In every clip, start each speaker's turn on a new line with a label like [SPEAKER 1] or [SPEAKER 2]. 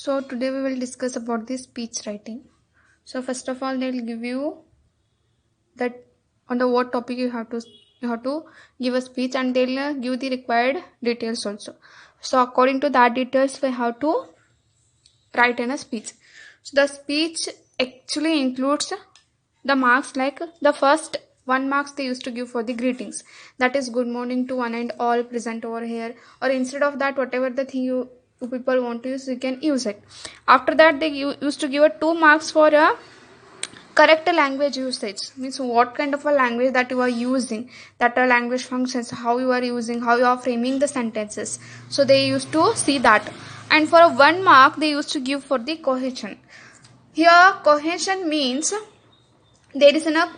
[SPEAKER 1] So today we will discuss about the speech writing. So first of all, they'll give you that on the what topic you have to give a speech, and they'll give the required details also. So according to that details, we have to write in a speech. So the speech actually includes the marks, like the first 1 marks they used to give for the greetings, that is good morning to one and all present over here, or instead of that whatever the thing you people want to use, you can use it. After that they used to give a 2 marks for a correct language usage, means what kind of a language that you are using, that a language functions, how you are using, how you are framing the sentences. So they used to see that. And for a 1 mark they used to give for the cohesion. Here cohesion means there is enough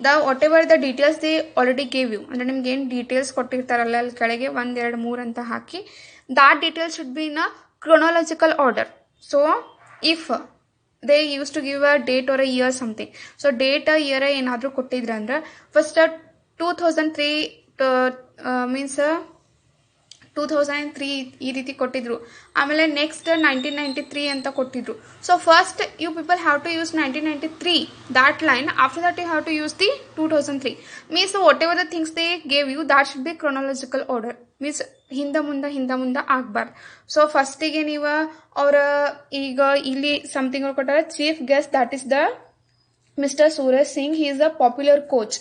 [SPEAKER 1] the whatever the details they already gave you, ಅಂದ್ರೆ ನಿಮ್ಗೆ ಏನು details ಕೊಟ್ಟಿರ್ತಾರಲ್ಲ ಅಲ್ಲಿ ಕೆಳಗೆ 1 2 3 ಅಂತ ಹಾಕಿ, that details should be in a chronological order. So if they used to give a date or a year something, so date year ಏನಾದರೂ ಕೊಟ್ಟಿದ್ರೆ ಅಂದ್ರೆ first 2003 means 2003 ಈ ರೀತಿ ಕೊಟ್ಟಿದ್ರು, ಆಮೇಲೆ ನೆಕ್ಸ್ಟ್ 1993 ಅಂತ ಕೊಟ್ಟಿದ್ರು. So first you people have to use 1993 that line. After that you have to use the 2003. means whatever the things they gave you, that should be chronological order. means ಹಿಂದ ಮುಂದ ಆಗ್ಬಾರ್ದು. So ಫಸ್ಟಿಗೆ ನೀವು ಅವರ ಈಗ ಇಲ್ಲಿ ಸಮಥಿಂಗ್ ಕೊಟ್ಟಾರ, chief guest that is the Mr. Suraj Singh. He is a popular coach.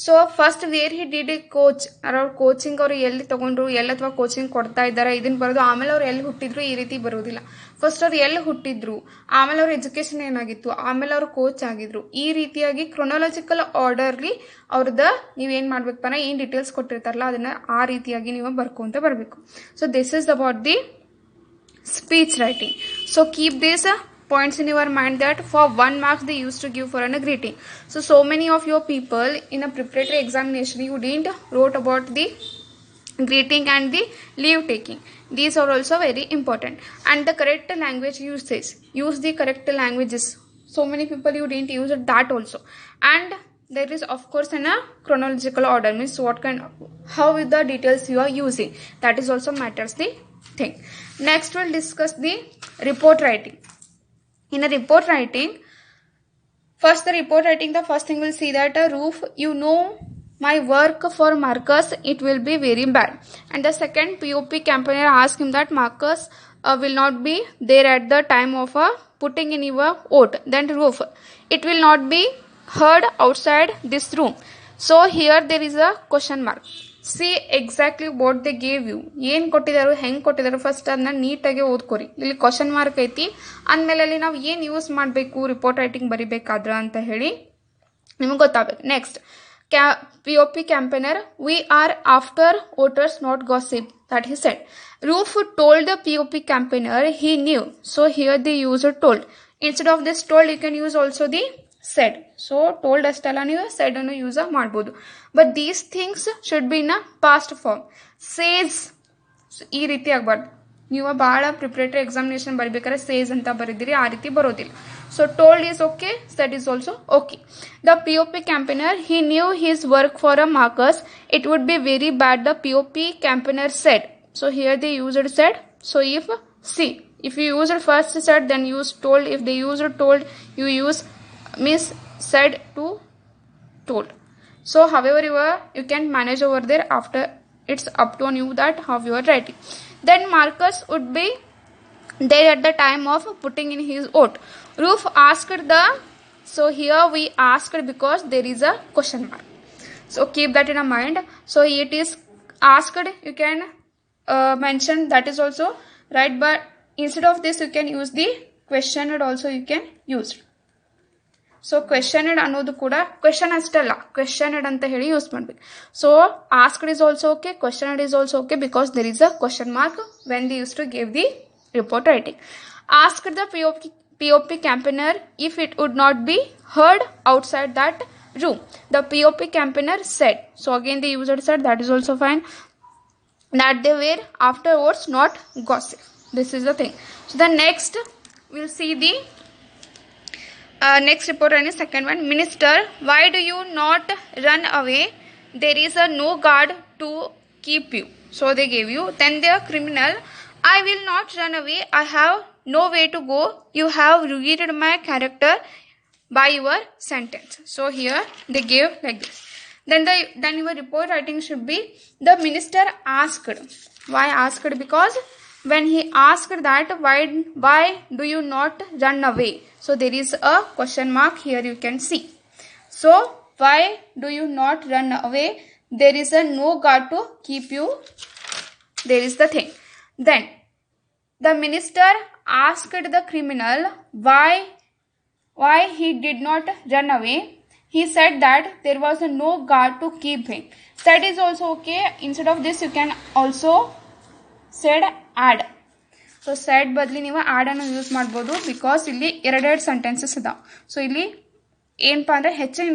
[SPEAKER 1] So first where he did a coach, ಅವ್ರ ಕೋಚಿಂಗ್ ಅವರು ಎಲ್ಲಿ ತಗೊಂಡ್ರು, ಎಲ್ಲಿ ಅಥವಾ ಕೋಚಿಂಗ್ ಕೊಡ್ತಾ ಇದ್ದಾರೆ ಇದನ್ನ ಬರೋದು. ಆಮೇಲೆ ಅವ್ರು ಎಲ್ಲಿ ಹುಟ್ಟಿದ್ರು ಈ ರೀತಿ ಬರೋದಿಲ್ಲ. ಫಸ್ಟ್ ಅವ್ರು ಎಲ್ಲಿ ಹುಟ್ಟಿದ್ರು, ಆಮೇಲೆ ಅವ್ರ ಎಜುಕೇಶನ್ ಏನಾಗಿತ್ತು, ಆಮೇಲೆ ಅವ್ರು ಕೋಚ್ ಆಗಿದ್ರು, ಈ ರೀತಿಯಾಗಿ ಕ್ರೊನಾಲಜಿಕಲ್ ಆರ್ಡರ್ಲಿ ಅವ್ರದ್ದು ನೀವೇನ್ ಮಾಡ್ಬೇಕಪ್ಪ, ಏನ್ ಡೀಟೇಲ್ಸ್ ಕೊಟ್ಟಿರ್ತಾರಲ್ಲ ಅದನ್ನ ಆ ರೀತಿಯಾಗಿ ನೀವು ಬರ್ಕೊಂತ ಬರಬೇಕು. So this is about the speech writing. So keep this points in your mind that for 1 mark they used to give for a greeting. So many of your people in a preparatory examination you didn't wrote about the greeting and the leave taking. These are also very important. And the correct language usage, use the correct languages. So many people you didn't use that also. And there is of course in a chronological order, means what kind of, how with the details you are using, that is also matters the thing. Next we'll discuss the report writing. In a report writing, first the first thing we'll see that a roof, you know my work for Marcus, it will be very bad. And the second POP campaigner asked him that Marcus will not be there at the time of putting in your vote. Then roof, it will not be heard outside this room. So here there is a question mark. See exactly what they gave you, ಏನು ಕೊಟ್ಟಿದ್ದಾರೆ, ಹೆಂಗೆ ಕೊಟ್ಟಿದ್ದಾರೆ, first ಅದನ್ನ ನೀಟಾಗಿ ಓದ್ಕೊರಿ. ಇಲ್ಲಿ question mark ಐತಿ ಅಂದಮೇಲೆ ಅಲ್ಲಿ ನಾವು ಏನು ಯೂಸ್ ಮಾಡಬೇಕು ರಿಪೋರ್ಟ್ ರೈಟಿಂಗ್ ಬರಿಬೇಕಾದ್ರ ಅಂತ ಹೇಳಿ ನಿಮಗೆ ಗೊತ್ತಾಗಬೇಕು. Next POP campaigner, we are after voters not gossip, that he said. Roof told the POP campaigner he knew, so here the user told. Instead of this told you can use also the said. So told ಅಷ್ಟೆಲ್ಲ ನೀವು said ಅನ್ನು use ಮಾಡ್ಬೋದು. But these things should be in a past form. Says ಈ ರೀತಿ ಆಗಬಾರ್ದು. ನೀವು ಭಾಳ preparatory examination ಬರಬೇಕಾದ್ರೆ ಸೇಸ್ ಅಂತ ಬರೀದಿರಿ, ಆ ರೀತಿ ಬರೋದಿಲ್ಲ. So told is okay, shed is also okay. The POP campaigner, he knew his work for a Marcus, it would be very bad, the POP campaigner said. So here they used said. So if you used first said, then use told. If they used told, you use means said to told. So however you can manage over there, after it's up to you that how you are writing. Then Marcus would be there at the time of putting in his vote. Roof asked the, so here we asked because there is a question mark. So keep that in mind. So it is asked, you can mention that is also right, but instead of this you can use the questioned also, you can use. So questioned ಅನ್ನೋದು ಕೂಡ question ಅಷ್ಟಲ್ಲ, questioned ಅಂತ ಹೇಳಿ use ಮಾಡ್ಬೇಕು. So asked is also okay, questioned is also okay, because there is a question mark when the use to give the report writing. Asked the POP campaigner if it would not be heard outside that room. The POP campaigner said. So again the user said, that is also fine. That they were afterwards not gossip. This is the thing. So the next we'll see the next report and second one. Minister, why do you not run away? There is a no guard to keep you. So they gave you. Then the criminal, I will not run away. I have no way to go. You have ruined my character by your sentence. So here they gave like this. Then your report writing should be, the minister asked. Why asked? Because when he asked that why do you not run away, so there is a question mark here, you can see. So why do you not run away? There is a no guard to keep you. There is the thing. Then the minister asked the criminal why he did not run away. He said that there was no guard to keep him. That is also okay. Instead of this, you can also said add. So said badli ನೀವು add ಅನ್ನು use ಮಾಡಬಹುದು, because ಇಲ್ಲಿ ಎರಡೆರಡು sentences ಇದಾವೆ. So ಇಲ್ಲಿ ಏನಪ್ಪಾ ಅಂದ್ರೆ ಹೆಚ್ಚಿನ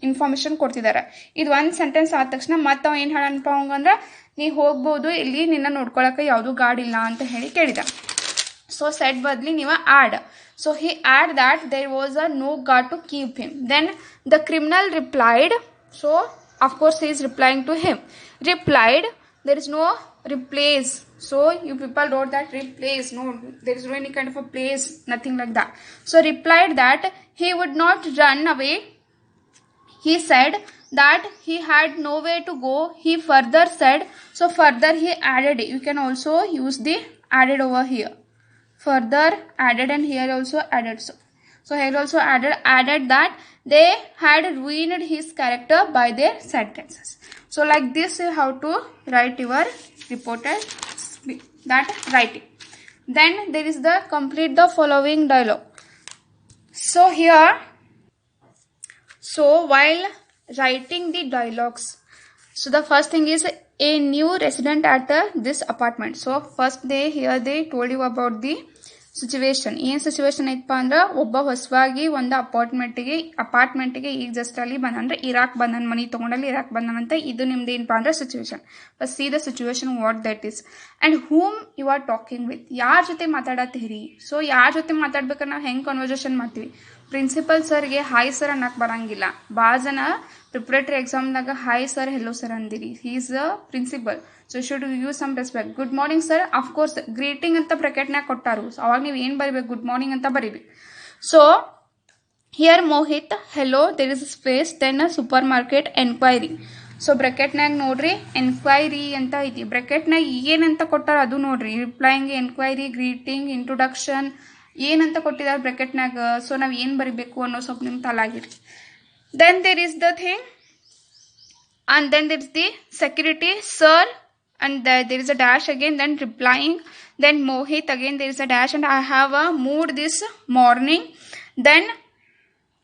[SPEAKER 1] ಇನ್ಫಾರ್ಮೇಶನ್ ಕೊಡ್ತಿದ್ದಾರೆ. ಇದು ಒಂದು ಸೆಂಟೆನ್ಸ್ ಆದ ತಕ್ಷಣ ಮತ್ತೆ ಅವ ಏನು ಹೇಳನಪ್ಪ ಅವಂಗಂದ್ರೆ, ನೀ ಹೋಗ್ಬೋದು, ಇಲ್ಲಿ ನಿನ್ನ ನೋಡ್ಕೊಳಕ್ಕೆ ಯಾವುದು ಗಾರ್ಡ್ ಇಲ್ಲ ಅಂತ ಹೇಳಿ ಕೇಳಿದ. ಸೊ ಸೆಡ್ ಬದಲಿ ನೀವು add. So he add that there was a no guard to keep him. Then the criminal replied. So of course he is replying to him. Replied, there is no replace. So you people wrote that replace. No, there is no any kind of a place, nothing like that. So replied that he would not run away. He said that he had no way to go. He further said. So further he added. You can also use the added over here. Further added, and here also added. So here also added that they had ruined his character by their sentences. So like this you have to write your reported that writing. Then there is the complete the following dialogue. So here, so while writing the dialogues, so the first thing is a new resident at this apartment. So first they told you about the situation. ಏನು situation ಐತಪ್ಪ ಅಂದ್ರೆ, ಒಬ್ಬ ಹೊಸವಾಗಿ ಒಂದು ಅಪಾರ್ಟ್ಮೆಂಟ್ಗೆ ಈಗ just ಅಲ್ಲಿ ಬಂದ್ರೆ Iraq ಬಂದನ್, ಮನಿ ತಗೊಂಡಲ್ಲಿ Iraq ಬಂದನಂತ. ಇದು ನಿಮ್ದು ಏನಪ್ಪಾ ಅಂದ್ರೆ situation. But see the situation what that is and whom you are talking with. ಯಾರ ಜೊತೆ ಮಾತಾಡತ್ತೀರಿ? ಸೊ ಯಾರ ಜೊತೆ ಮಾತಾಡ್ಬೇಕಾದ್ರೆ ನಾವು ಹೆಂಗೆ ಕನ್ವರ್ಸೇಷನ್ ಮಾಡ್ತೀವಿ? ಪ್ರಿನ್ಸಿಪಲ್ ಸರ್ಗೆ ಹಾಯ್ ಸರ್ ಅನ್ನಕ್ಕೆ ಬರಂಗಿಲ್ಲ. ಭಾಳ ಜನ ಪ್ರಿಪ್ರೇಟರಿ ಎಕ್ಸಾಮ್ದಾಗ ಹಾಯ್ ಸರ್ ಹೆಲೋ ಸರ್ ಅಂದಿರಿ. He is a principal. So you should use some respect. Good morning sir, of course greeting ಅಂತ ಬ್ರಾಕೆಟ್ನಾಗ ಕೊಟ್ಟಾರು. ಸೊ ಅವಾಗ ನೀವು ಏನು ಬರಿಬೇಕು? ಗುಡ್ ಮಾರ್ನಿಂಗ್ ಅಂತ ಬರಿಬೇಕು. So here Mohit hello, there is space, then supermarket enquiry. So ಬ್ರಾಕೆಟ್ನಾಗ ನೋಡ್ರಿ ಎನ್ಕ್ವೈರಿ ಅಂತ ಐತಿ. ಬ್ರಾಕೆಟ್ನಾಗ ಏನಂತ ಕೊಟ್ಟಾರ ಅದು ನೋಡ್ರಿ. ರಿಪ್ಲೈಂಗ್, ಎನ್ಕ್ವೈರಿ, ಗ್ರೀಟಿಂಗ್, ಇಂಟ್ರೊಡಕ್ಷನ್ ಏನಂತ ಕೊಟ್ಟಿದ್ದಾರೆ ಬ್ರಾಕೆಟ್ನಾಗ. ಸೊ ನಾವು ಏನು ಬರಿಬೇಕು ಅನ್ನೋ ಸ್ವಲ್ಪ ನಿಮ್ಮ ತಲಾಗಿರಿ. Then there is the thing, and then there is the security sir, and there is a dash again, then replying, then Mohit again there is a dash, and I have moved this morning. Then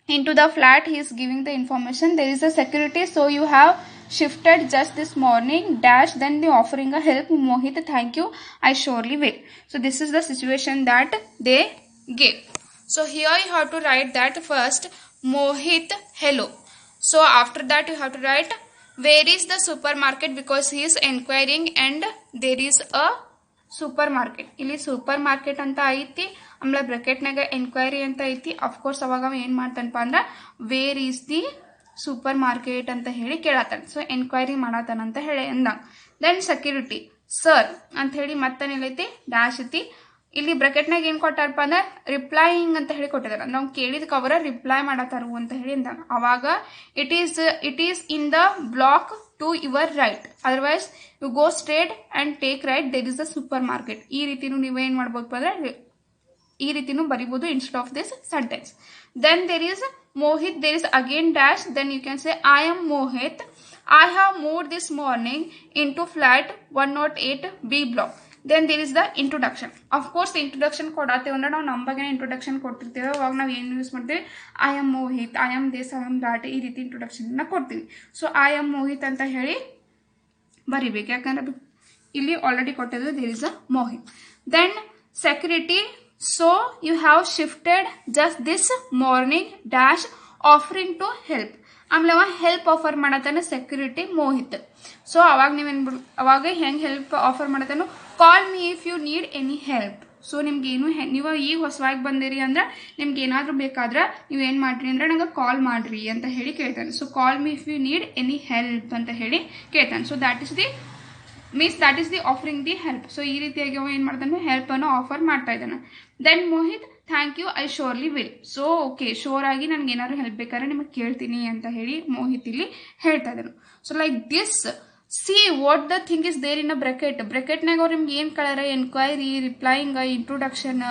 [SPEAKER 1] into the flat he is giving the information. There is a security, so you have shifted just this morning dash, then the offering a help. Mohit, thank you, I surely will. So this is the situation that they gave. So here you have to write that first Mohit hello. So after that you have to write where is the supermarket, because he is enquiring and there is a supermarket. ಇಲ್ಲಿ super market ಅಂತ ಐತಿ, ಆಮೇಲೆ ಬ್ರಾಕೆಟ್ನಾಗ enquiry ಅಂತ ಐತಿ. Of course ಅವಾಗ ಏನು ಮಾಡ್ತಾನಪ್ಪ ಅಂದ್ರೆ where is the super market ಅಂತ ಹೇಳಿ ಕೇಳತ್ತಾನ. ಸೊ ಎನ್ಕ್ವೈರಿ ಮಾಡತ್ತಾನ ಅಂತ ಹೇಳಿ ಅಂದಂಗ. ದೆನ್ ಸೆಕ್ಯೂರಿಟಿ ಸರ್ ಅಂತ ಹೇಳಿ ಮತ್ತೇನೈತಿ ಡ್ಯಾಶ್ ಐತಿ. ಇಲ್ಲಿ ಬ್ರಾಕೆಟ್ನಾಗ ಏನು ಕೊಟ್ಟಾರಪ್ಪ ಅಂದ್ರೆ ರಿಪ್ಲೈಯಿಂಗ್ ಅಂತ ಹೇಳಿ ಕೊಟ್ಟಿದ್ದಾರೆ. ನಾವು ಕೇಳಿದಕ್ಕೆ ಅವರ ರಿಪ್ಲೈ ಮಾಡತ್ತಾರು ಅಂತ ಹೇಳಿ ಅಂದಾಗ ಅವಾಗ it is in the block to your right, otherwise you go straight and take right, there is the supermarket. ಈ ರೀತಿನೂ ನೀವು ಏನು ಮಾಡ್ಬೋದಪ್ಪ ಅಂದ್ರೆ ಈ ರೀತಿನೂ ಬರಿಬೋದು instead of this sentence. Then there is Mohit, there is again dash, then you can say I am Mohit, I have moved this morning into flat 108B block. Then there is the introduction. Of course introduction ಕೊಡಾತೇವೆ ಅಂದ್ರೆ ನಾವು ನಮ್ಮ ಬಗ್ಗೆ introduction ಕೊಡ್ತಿರ್ತೇವೆ. ಅವಾಗ ನಾವು ಏನು use ಮಾಡ್ತೀವಿ? I am Mohit, I am this, I am that, ಈ ರೀತಿ ಇಂಟ್ರೊಡಕ್ಷನ್ ಕೊಡ್ತೀವಿ. ಸೊ ಐ ಆಮ್ ಮೋಹಿತ್ ಅಂತ ಹೇಳಿ ಬರಿಬೇಕು, ಯಾಕಂದ್ರೆ ಇಲ್ಲಿ ಆಲ್ರೆಡಿ ಕೊಟ್ಟಿದ್ದು there is a Mohit. Then security, so you have shifted just this morning dash offering to help. ಆಮೇಲೆ ಅವ ಹೆಲ್ಪ್ ಆಫರ್ ಮಾಡತ್ತಾನೆ ಸೆಕ್ಯೂರಿಟಿ ಮೋಹಿತ್. ಸೊ ಅವಾಗ ನೀವೇನು ಅವಾಗ ಹೆಂಗೆ ಹೆಲ್ಪ್ ಆಫರ್ ಮಾಡತ್ತಾನು? Call me if you need any help. So ನಿಮ್ಗೇನು ನೀವು ಈಗ ಹೊಸವಾಗಿ ಬಂದಿರಿ ಅಂದ್ರೆ ನಿಮ್ಗೆ ಏನಾದರೂ ಬೇಕಾದ್ರೆ ನೀವು ಏನು ಮಾಡ್ರಿ ಅಂದ್ರೆ ನಂಗೆ ಕಾಲ್ ಮಾಡ್ರಿ ಅಂತ ಹೇಳಿ ಕೇಳ್ತಾನೆ. So call me if you need any help ಅಂತ ಹೇಳಿ ಕೇಳ್ತಾನೆ. So that is the means that is the offering the help. So ಈ ರೀತಿಯಾಗಿ ಅವ ಏನು ಮಾಡ್ತಾನೆ, ಹೆಲ್ಪ್ ಅನ್ನು ಆಫರ್ ಮಾಡ್ತಾ ಇದ್ದಾನೆ. Then Mohit thank you, I surely will. So okay, sure ಆಗಿ ನನಗೆ ಏನಾದ್ರು ಹೆಲ್ಪ್ ಬೇಕಾದ್ರೆ ನಿಮಗೆ ಕೇಳ್ತೀನಿ ಅಂತ ಹೇಳಿ ಮೋಹಿತ್ ಇಲ್ಲಿ ಹೇಳ್ತಾ ಇದ್ದಾನೆ. So like this see what the thing is there in a bracket. ಬ್ರೆಕೆಟ್ನಾಗ ಅವ್ರು ನಿಮ್ಗೆ ಏನು ಕೇಳ್ಯಾರ, ಎನ್ಕ್ವೈರಿ, ರಿಪ್ಲೈಯಿಂಗ್, ಇಂಟ್ರೊಡಕ್ಷನ್,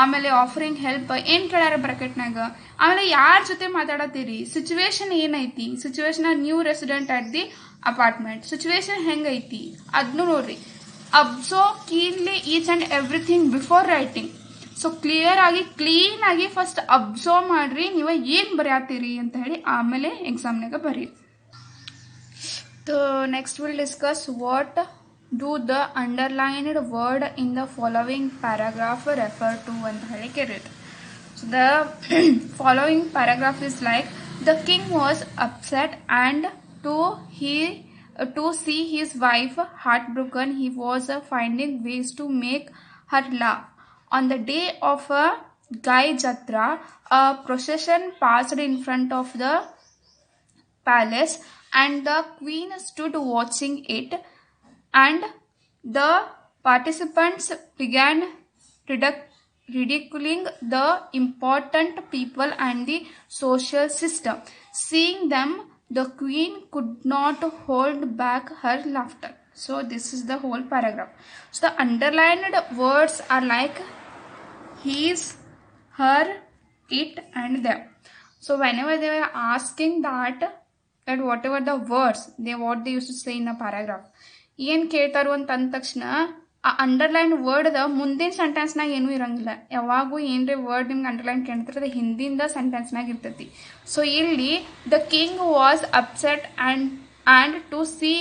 [SPEAKER 1] ಆಮೇಲೆ ಆಫರಿಂಗ್ ಹೆಲ್ಪ್ ಏನು ಕೇಳ್ಯಾರ ಬ್ರೆಕೆಟ್ನಾಗ. ಆಮೇಲೆ ಯಾರ ಜೊತೆ ಮಾತಾಡತ್ತೀರಿ, ಸಿಚುವೇಶನ್ ಏನೈತಿ, situation new resident at the apartment, situation ಹೆಂಗೈತಿ ಅದನ್ನು ನೋಡ್ರಿ. Observe keenly each and everything before writing. So clear ಆಗಿ ಕ್ಲೀನ್ ಆಗಿ ಫಸ್ಟ್ ಅಬ್ಸರ್ವ್ ಮಾಡ್ರಿ ನೀವು ಏನು ಬರೆಯತ್ತೀರಿ ಅಂತ ಹೇಳಿ, ಆಮೇಲೆ ಎಕ್ಸಾಮ್ನಾಗ ಬರೀ. So next we'll discuss what do the underlined word in the following paragraph refer to ಅಂತ ಹೇಳಿ ಕೇಳಿದ್ರು. So the following paragraph is like, the king was upset and to see his wife heartbroken he was finding ways to make her laugh. On the day of a Gai Jatra, a procession passed in front of the palace and the queen stood watching it, and the participants began ridiculing the important people and the social system. Seeing them, the queen could not hold back her laughter. So this is the whole paragraph. So the underlined words are like his, her, it and them. So whenever they were asking that whatever the words what they used to say in a paragraph, ಏನು ಕೇಳ್ತಾರು ಅಂತ ಅಂದ ತಕ್ಷಣ ಆ underline word ಮುಂದಿನ ಸೆಂಟೆನ್ಸ್ನಾಗ ಏನೂ ಇರಂಗಿಲ್ಲ. ಯಾವಾಗೂ ಏನ್ರಿ ವರ್ಡ್ ನಿಮ್ಗೆ ಅಂಡರ್ಲೈನ್ ಕೇಳ್ತಿರ್ತದೆ ಹಿಂದಿಂದ ಸೆಂಟೆನ್ಸ್ನಾಗ ಇರ್ತೈತಿ. ಸೊ ಇಲ್ಲಿ the king was upset and to see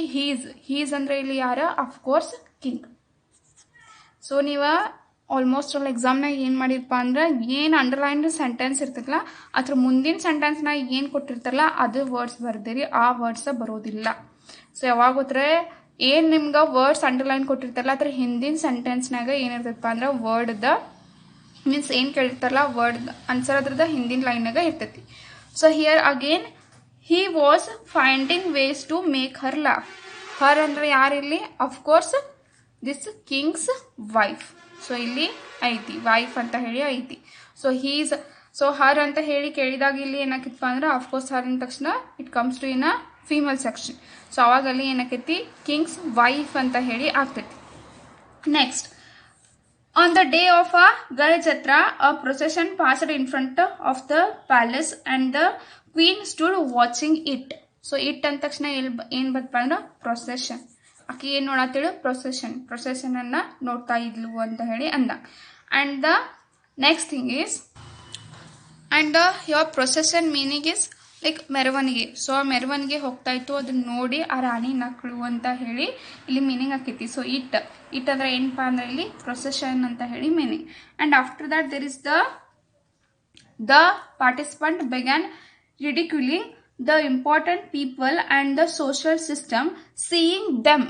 [SPEAKER 1] his ಅಂದ್ರೆ ಇಲ್ಲಿ ಯಾರ, ಅಫ್ಕೋರ್ಸ್ ಕಿಂಗ್. ಸೊ ನೀವು ಆಲ್ಮೋಸ್ಟ್ ಆಲ್ ಎಕ್ಸಾಮ್ನಾಗ ಏನು ಮಾಡಿರಪ್ಪ ಅಂದ್ರೆ, ಏನು ಅಂಡರ್ಲೈನ್ ಸೆಂಟೆನ್ಸ್ ಇರ್ತೈತಲ್ಲ ಅದ್ರ ಮುಂದಿನ ಸೆಂಟೆನ್ಸ್ನಾಗ ಏನು ಕೊಟ್ಟಿರ್ತಾರಲ್ಲ ಅದು ವರ್ಡ್ಸ್ ಬರ್ದಿರಿ, ಆ ವರ್ಡ್ಸ್ ಬರೋದಿಲ್ಲ. ಸೊ ಯಾವಾಗ ಗೊತ್ತರೆ ಏನು ನಿಮ್ಗೆ ವರ್ಡ್ಸ್ ಅಂಡರ್ಲೈನ್ ಕೊಟ್ಟಿರ್ತಾರಲ್ಲ ಅದ್ರ ಹಿಂದಿನ ಸೆಂಟೆನ್ಸ್ನಾಗ ಏನಿರ್ತೈತಪ್ಪ ಅಂದ್ರೆ ವರ್ಡ್ದ ಮೀನ್ಸ್ ಏನು ಕೇಳಿರ್ತಾರಲ್ಲ ವರ್ಡ್ ಆನ್ಸರ್ ಅದ್ರದ ಹಿಂದಿನ ಲೈನ್ನಾಗ ಇರ್ತೈತಿ. So here again he was finding ways to make her laugh. Her ಅಂದ್ರೆ ಯಾರಿಲ್ಲಿ, of course this king's wife. So ಇಲ್ಲಿ ಐತಿ ವೈಫ್ ಅಂತ ಹೇಳಿ ಐತಿ. ಸೊ ಹರ್ ಅಂತ ಹೇಳಿ ಕೇಳಿದಾಗ ಇಲ್ಲಿ ಏನಾಕಿತ್ತಪ್ಪ ಅಂದ್ರೆ ಅಫ್ಕೋರ್ಸ್ ಹರ್ ಅಂದ ತಕ್ಷಣ it comes to in a female section. So ಅವಾಗ ಅಲ್ಲಿ ಏನಾಕೈತಿ ಕಿಂಗ್ಸ್ ವೈಫ್ ಅಂತ ಹೇಳಿ ಆಗ್ತೈತಿ. Next, on the day of a Gai Jatra a procession passed in front of the palace and the queen stood watching it. So it ಅಂದ ತಕ್ಷಣ ಏನ್ ಬತ್ತಪ್ಪ ಅಂದ್ರೆ ಪ್ರೊಸೆಷನ್. ಆಕೆ ಏನು ನೋಡತ್ತೇಳು, ಪ್ರೊಸೆಷನ್ ಅನ್ನ ನೋಡ್ತಾ ಇದ್ಲು ಅಂತ ಹೇಳಿ ಅಂದ. And the next thing is and your procession meaning is like ಮೆರವಣಿಗೆ. ಸೊ ಆ ಮೆರವಣಿಗೆ ಹೋಗ್ತಾ ಇತ್ತು, ಅದನ್ನ ನೋಡಿ ಆ ರಾಣಿ ನಕ್ಕಳು ಅಂತ ಹೇಳಿ ಇಲ್ಲಿ ಮೀನಿಂಗ್ ಆಕೈತಿ. ಸೊ ಇಟ್ ಅಂದ್ರೆ ಏನಪ್ಪ ಅಂದ್ರೆ ಇಲ್ಲಿ ಪ್ರೊಸೆಷನ್ ಅಂತ ಹೇಳಿ meaning. And after that there is the participant began ridiculing the important people and the social system, seeing them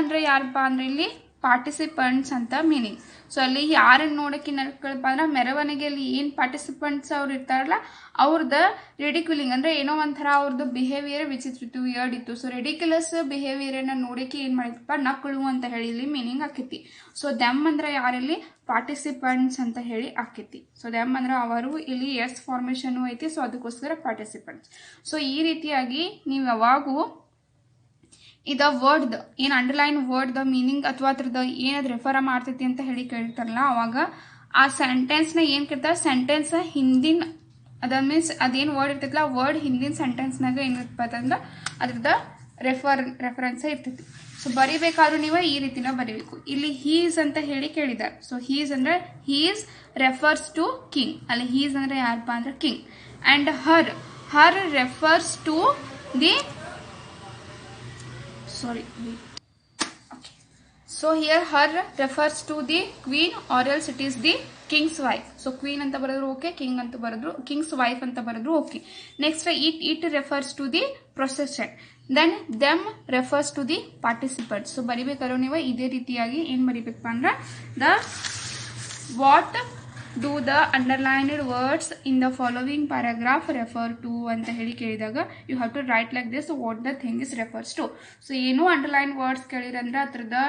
[SPEAKER 1] ಅಂದ್ರೆ ಯಾರಪ್ಪ ಅಂದ್ರೆ ಇಲ್ಲಿ ಪಾರ್ಟಿಸಿಪೆಂಟ್ಸ್ ಅಂತ ಮೀನಿಂಗ್. ಸೊ ಅಲ್ಲಿ ಯಾರನ್ನ ನೋಡಕ್ಕೆ ನಡ್ಕೊಳಪ್ಪ ಅಂದ್ರೆ ಮೆರವಣಿಗೆಯಲ್ಲಿ ಏನು ಪಾರ್ಟಿಸಿಪೆಂಟ್ಸ್ ಅವ್ರು ಇರ್ತಾರಲ್ಲ ಅವ್ರದ್ದು ರಿಡಿಕ್ಯುಲಿಂಗ್ ಅಂದ್ರೆ ಏನೋ ಒಂಥರ ಅವ್ರದ್ದು ಬಿಹೇವಿಯರ್ ವಿಚಿತ್ರ ಇತ್ತು, ವಿಯರ್ಡ್ ಇತ್ತು. ಸೊ ರಿಡಿಕ್ಯುಲಸ್ ಬಿಹೇವಿಯರನ್ನ ನೋಡಕ್ಕೆ ಏನು ಮಾಡಿದಪ್ಪ ನಕ್ಕಳು ಅಂತ ಹೇಳಿ ಇಲ್ಲಿ ಮೀನಿಂಗ್ ಆಕೈತಿ. ಸೊ ದೆಮ್ ಅಂದ್ರೆ ಯಾರಲ್ಲಿ ಪಾರ್ಟಿಸಿಪೆಂಟ್ಸ್ ಅಂತ ಹೇಳಿ ಆಕೈತಿ. ಸೊ ದೆಮ್ ಅಂದ್ರೆ ಅವರು, ಇಲ್ಲಿ ಎಸ್ ಫಾರ್ಮೇಶನ್ ಐತಿ. ಸೊ ಅದಕ್ಕೋಸ್ಕರ ಪಾರ್ಟಿಸಿಪೆಂಟ್ಸ್. ಸೊ ಈ ರೀತಿಯಾಗಿ ನೀವು ಯಾವಾಗೂ ಇದ ವರ್ಡ್ ಏನು ಅಂಡರ್ಲೈನ್ ವರ್ಡ್ ದ ಮೀನಿಂಗ್ ಅಥವಾ ಅದ್ರದ್ದು ಏನದು ರೆಫರ್ ಮಾಡ್ತೈತಿ ಅಂತ ಹೇಳಿ ಕೇಳ್ತಾರಲ್ಲ ಅವಾಗ ಆ ಸೆಂಟೆನ್ಸ್ನ ಏನು ಕೇಳ್ತಾರೆ, ಸೆಂಟೆನ್ಸ್ ಹಿಂದಿನ ಅದ ಮೀನ್ಸ್ ಅದೇನು ವರ್ಡ್ ಇರ್ತೈತಲ್ಲ ವರ್ಡ್ ಹಿಂದಿನ ಸೆಂಟೆನ್ಸ್ನಾಗ ಏನಿರ್ತೈತೆ ಅಂದ್ರೆ ಅದ್ರದ್ದು ರೆಫರೆನ್ಸ್ ಇರ್ತೈತಿ. ಸೊ ಬರಿಬೇಕಾದ್ರೂ ನೀವು ಈ ರೀತಿನ ಬರಿಬೇಕು. ಇಲ್ಲಿ ಹೀಸ್ ಅಂತ ಹೇಳಿ ಕೇಳಿದ್ದಾರೆ. ಸೊ ಹೀಸ್ ಅಂದ್ರೆ ಹೀಸ್ ರೆಫರ್ಸ್ ಟು ಕಿಂಗ್. ಅಲ್ಲಿ ಹೀಸ್ ಅಂದ್ರೆ ಯಾರಪ್ಪ ಅಂದ್ರೆ king. And her refers to the So here her refers to the queen or else it is the king's wife. So queen anta baradru okay, king anta baradru, king's wife anta baradru okay. Next it refers to the procession. Then them refers to the participants. So baribekaru ನೀವು ಇದೇ ರೀತಿಯಾಗಿ ಏನು ಬರಿಬೇಕಪ್ಪ ಅಂದ್ರೆ the what do the underlined words in the following paragraph refer to ಅಂತ ಹೇಳಿ ಕೇಳಿದಾಗ you have to write like this what the thing is refers to. So ಏನು underline words ಕೇಳಿರಂದ್ರೆ ಅದ್ರದ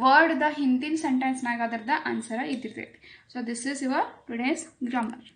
[SPEAKER 1] ವರ್ಡ್ ದ ಹಿಂದಿನ ಸೆಂಟೆನ್ಸ್ನಾಗ ಅದ್ರದ ಆನ್ಸರ್ ಇದ್ದಿರ್ತೈತಿ. So this is your today's grammar.